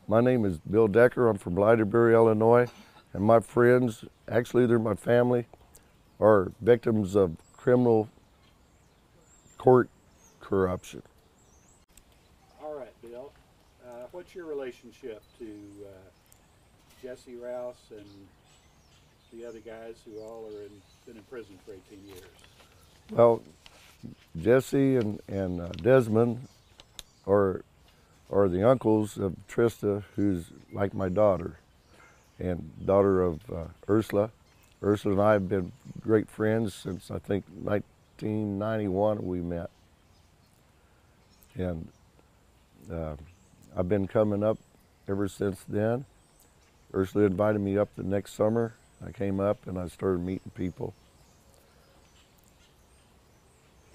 My name is Bill Decker. I'm from Blytheberry, Illinois, and my friends, actually they're my family, are victims of criminal court corruption. All right, Bill. What's your relationship to Jesse Rouse and the other guys who all are been in prison for 18 years? Well, Jesse and Desmond are the uncles of Trista, who's like my daughter, and daughter of Ursula. Ursula and I have been great friends since I think 1991 we met. And I've been coming up ever since then. Ursula invited me up the next summer. I came up and I started meeting people.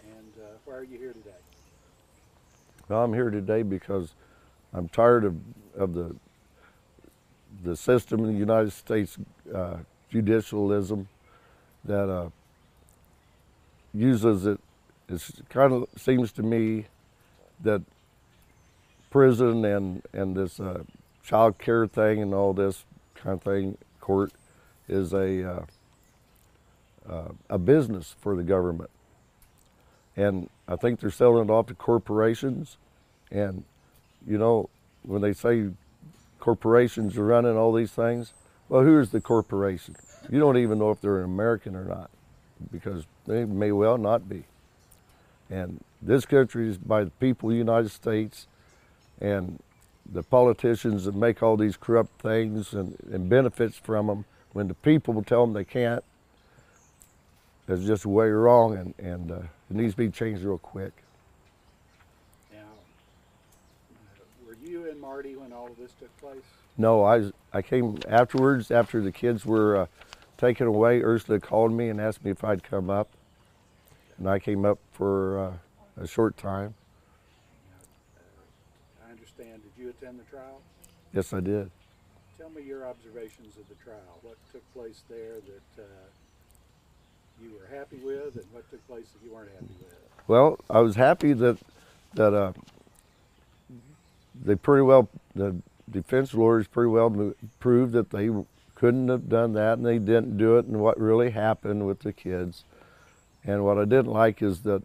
And why are you here today? Well, I'm here today because I'm tired of the system in the United States, judicialism, that uses it. It kind of seems to me that prison and this child care thing and all this kind of thing, court, is a business for the government. And I think they're selling it off to corporations. And, you know, when they say corporations are running all these things, well, who is the corporation? You don't even know if they're an American or not, because they may well not be. And this country is by the people of the United States, and the politicians that make all these corrupt things and benefits from them, when the people tell them they can't, is just way wrong, and it needs to be changed real quick. Now, were you and Marty when all of this took place? No, I came afterwards, after the kids were taken away. Ursula called me and asked me if I'd come up, and I came up for a short time. I understand. Did you attend the trial? Yes, I did. Tell me your observations of the trial. What took place there that you were happy with, and what took place that you weren't happy with? Well, I was happy that they pretty well, the defense lawyers pretty well proved that they couldn't have done that, and they didn't do it, and what really happened with the kids. And what I didn't like is that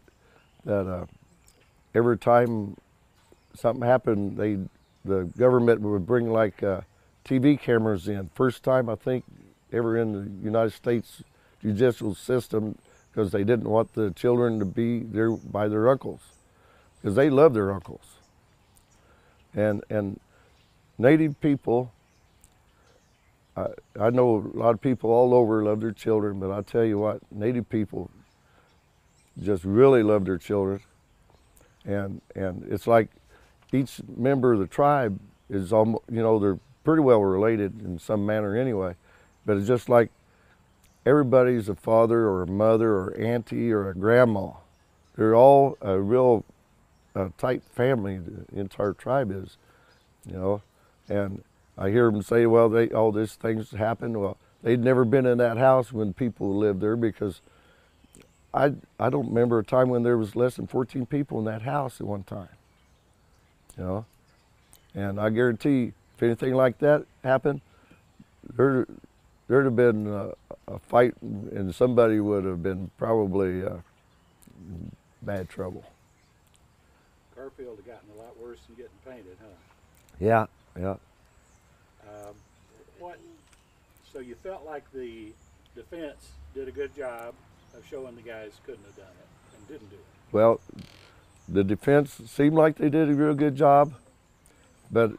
every time something happened, the government would bring like TV cameras in. First time I think ever in the United States judicial system, because they didn't want the children to be there by their uncles, because they love their uncles. And Native people, I know a lot of people all over love their children, but I tell you what, Native people just really love their children. And it's like each member of the tribe is almost, you know, they're pretty well related in some manner anyway, but it's just like everybody's a father or a mother or auntie or a grandma. They're all a real tight family, the entire tribe is, you know. And I hear them say, well, all these things happened. Well, they'd never been in that house when people lived there, because I don't remember a time when there was less than 14 people in that house at one time, you know. And I guarantee if anything like that happened, there'd have been a fight, and somebody would have been probably in bad trouble. Garfield had gotten a lot worse than getting painted, huh? Yeah, yeah. So you felt like the defense did a good job of showing the guys couldn't have done it and didn't do it? Well, the defense seemed like they did a real good job, but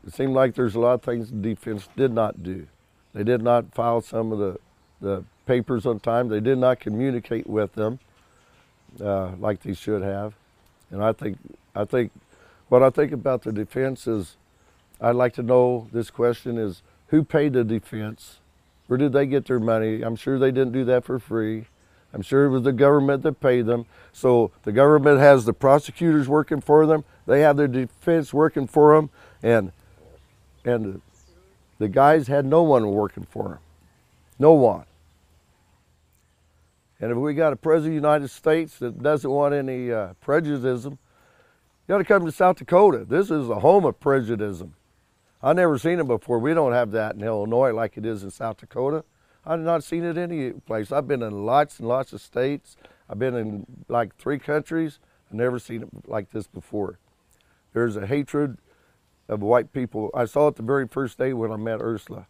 it seemed like there's a lot of things the defense did not do. They did not file some of the papers on time. They did not communicate with them like they should have. And I think what I think about the defense is, I'd like to know, this question is, who paid the defense? Where did they get their money? I'm sure they didn't do that for free. I'm sure it was the government that paid them. So the government has the prosecutors working for them. They have their defense working for them. And the guys had no one working for them. No one. And if we got a president of the United States that doesn't want any prejudice, you got to come to South Dakota. This is the home of prejudice. I never seen it before. We don't have that in Illinois like it is in South Dakota. I've not seen it any place. I've been in lots and lots of states. I've been in like 3 countries. I've never seen it like this before. There's a hatred of white people. I saw it the very first day when I met Ursula.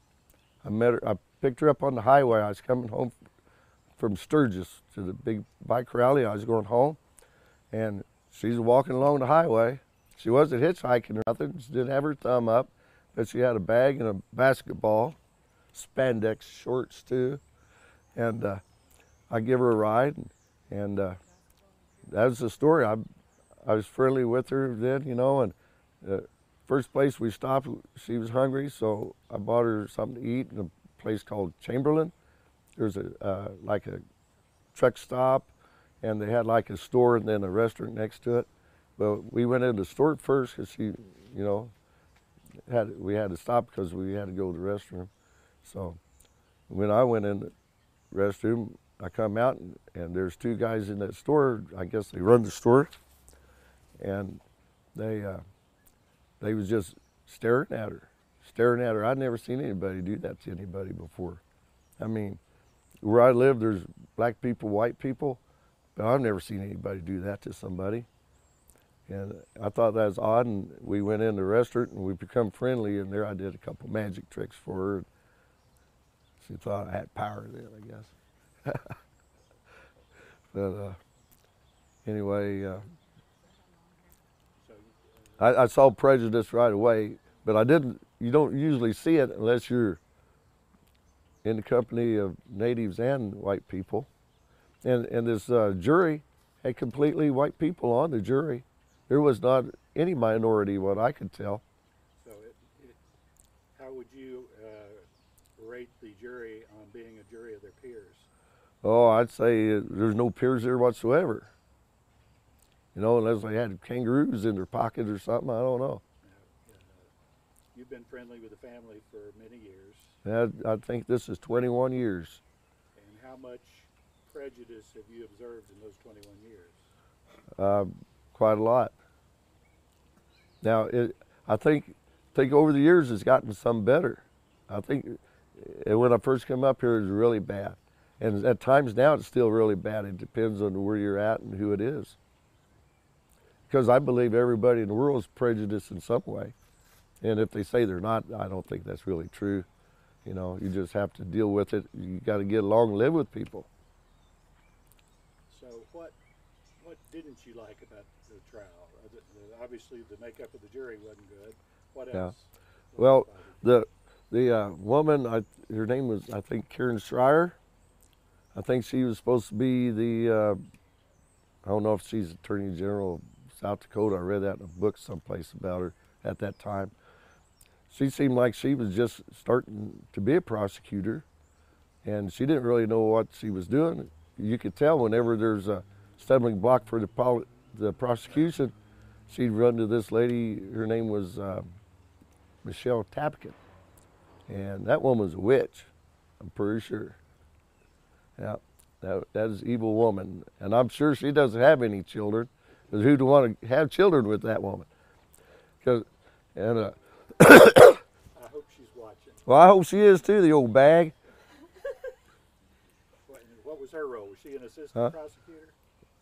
I met her. I picked her up on the highway. I was coming home from Sturgis to the big bike rally. I was going home, and she's walking along the highway. She wasn't hitchhiking or nothing. She didn't have her thumb up, but she had a bag and a basketball, spandex shorts too, and I give her a ride, and that was the story. I was friendly with her then, you know, and first place we stopped, she was hungry, so I bought her something to eat in a place called Chamberlain. There's like a truck stop, and they had like a store and then a restaurant next to it. But we went into the store first because she, you know, we had to stop because we had to go to the restroom. So when I went in the restroom, I come out and there's 2 guys in that store. I guess they run the store, and they was just staring at her. I'd never seen anybody do that to anybody before. I mean, where I live, there's black people, white people, but I've never seen anybody do that to somebody. And I thought that was odd, and we went in the restaurant and we become friendly, and there I did a couple magic tricks for her. She thought I had power then, I guess. But anyway, I saw prejudice right away, but I didn't. You don't usually see it unless you're in the company of natives and white people. And this jury had completely white people on the jury. There was not any minority, what I could tell. So how would you rate the jury on being a jury of their peers? Oh, I'd say there's no peers there whatsoever. You know, unless they had kangaroos in their pocket or something, I don't know. You've been friendly with the family for many years. I think this is 21 years. And how much prejudice have you observed in those 21 years? Quite a lot. Now, I think over the years it's gotten some better. I think when I first came up here, it was really bad. And at times now it's still really bad. It depends on where you're at and who it is. Because I believe everybody in the world is prejudiced in some way. And if they say they're not, I don't think that's really true. You know, you just have to deal with it. You got to get along and live with people. So what didn't you like about the trial? Obviously, the makeup of the jury wasn't good. What else? Well, the woman, her name was, I think, Karen Schreier. I think she was supposed to be the, I don't know if she's Attorney General of South Dakota. I read that in a book someplace about her at that time. She seemed like she was just starting to be a prosecutor, and she didn't really know what she was doing. You could tell whenever there's a stumbling block for the prosecution, she'd run to this lady. Her name was Michelle Tapkin, and that woman's a witch, I'm pretty sure. Yeah, that is an evil woman, and I'm sure she doesn't have any children, because who'd want to have children with that woman? I hope she's watching. Well, I hope she is too, the old bag. What was her role? Was she an assistant prosecutor?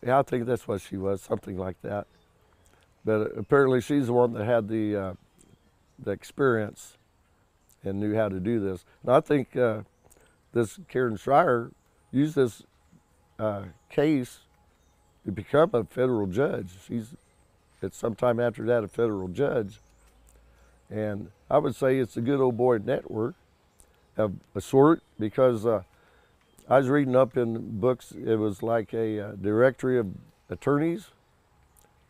Yeah, I think that's what she was, something like that. But apparently she's the one that had the experience and knew how to do this. And I think this Karen Schreier used this case to become a federal judge. She's, at some time after that, a federal judge. And I would say it's a good old boy network of a sort, because I was reading up in books. It was like a directory of attorneys,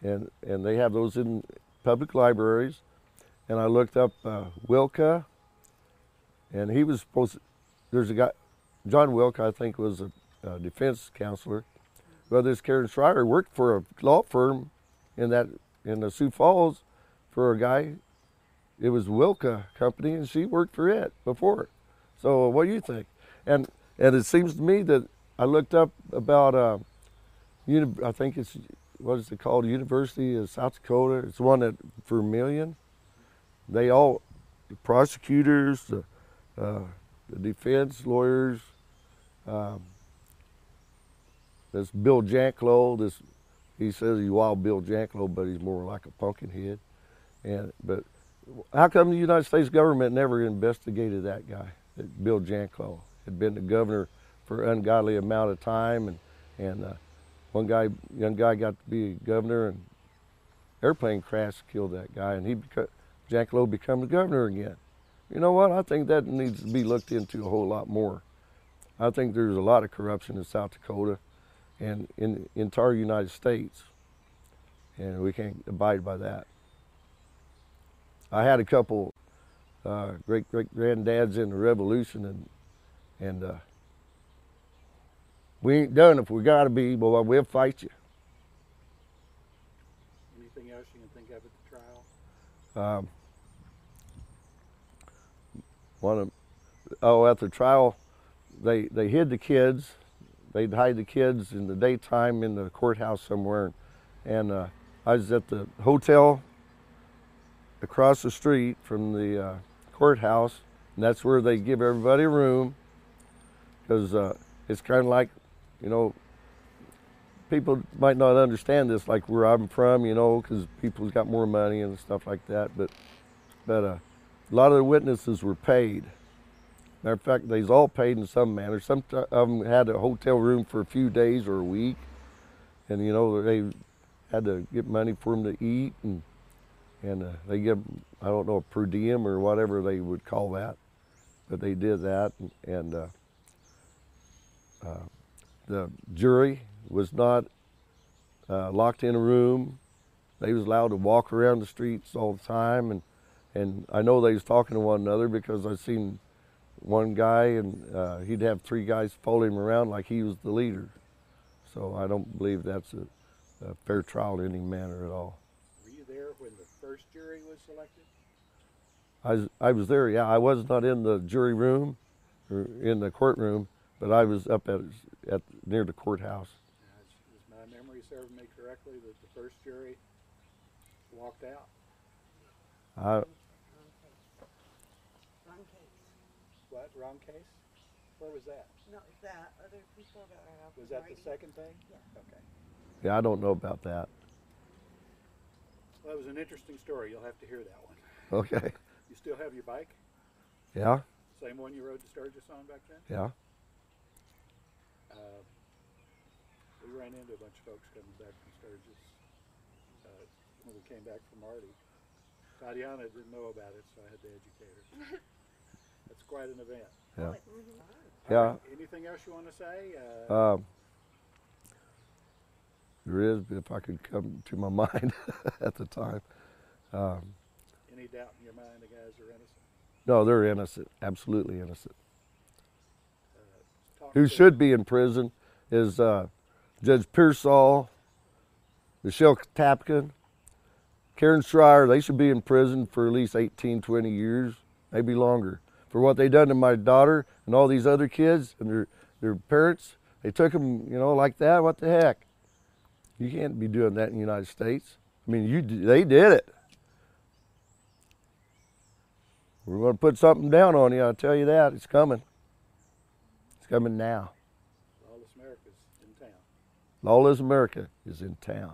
and they have those in public libraries. And I looked up Wilka, and he was supposed to, there's a guy, John Wilka, I think, was a defense counselor. Well, this Karen Schreier worked for a law firm in the Sioux Falls for a guy. It was Wilka Company, and she worked for it before. So what do you think? And it seems to me that I looked up about, I think it's, what is it called, University of South Dakota. It's one at Vermillion. They all the prosecutors, the defense lawyers. This Bill Janklow, he says he's Wild Bill Janklow, but he's more like a pumpkinhead. But how come the United States government never investigated that guy, that Bill Janklow? Had been the governor for an ungodly amount of time, and young guy got to be governor, and airplane crash killed that guy, and Janklow become the governor again. You know what? I think that needs to be looked into a whole lot more. I think there's a lot of corruption in South Dakota and in the entire United States, and we can't abide by that. I had a couple great-great-granddads in the Revolution, and we ain't done if we gotta be, boy, we'll fight you. Anything else you can think of at the trial? At the trial, they hid the kids. They'd hide the kids in the daytime in the courthouse somewhere, and I was at the hotel across the street from the courthouse, and that's where they give everybody a room, because it's kind of like, you know, people might not understand this, like where I'm from, you know, because people's got more money and stuff like that, but a lot of the witnesses were paid. Matter of fact, they was all paid in some manner. Some of them had a hotel room for a few days or a week, and you know, they had to get money for them to eat, and they give, I don't know, a per diem or whatever they would call that, but they did that, and the jury was not locked in a room. They was allowed to walk around the streets all the time, and I know they was talking to one another, because I seen one guy, and he'd have three guys follow him around like he was the leader. So I don't believe that's a fair trial in any manner at all. Were you there when the first jury was selected? I was there, yeah. I was not in the jury room or in the courtroom, but I was up at near the courthouse. Is my memory serving me correctly that the first jury walked out? Wrong case. What, wrong case? Where was that? No, that other people that are out. Was that the second thing? Yeah. Okay. Yeah, I don't know about that. Well, it was an interesting story. You'll have to hear that one. Okay. You still have your bike? Yeah, Same one you rode to Sturgis on back then? yeah. We ran into a bunch of folks coming back from Sturgis when we came back from Marty. Tatiana didn't know about it, so I had to educate her. That's quite an event. Yeah. All Yeah. right, anything else you want to say? There is, but if I could come to my mind at the time. Any doubt in your mind the guys are innocent? No, they're innocent, absolutely innocent. Talk Who to- should be in prison is Judge Pearsall, Michelle Tapkin, Karen Schreier. They should be in prison for at least 18, 20 years, maybe longer, for what they done to my daughter and all these other kids and their parents. They took them, you know, like that. What the heck? You can't be doing that in the United States. I mean, they did it. We're going to put something down on you, I'll tell you that. It's coming. It's coming now. Lawless America's in town. Lawless America is in town.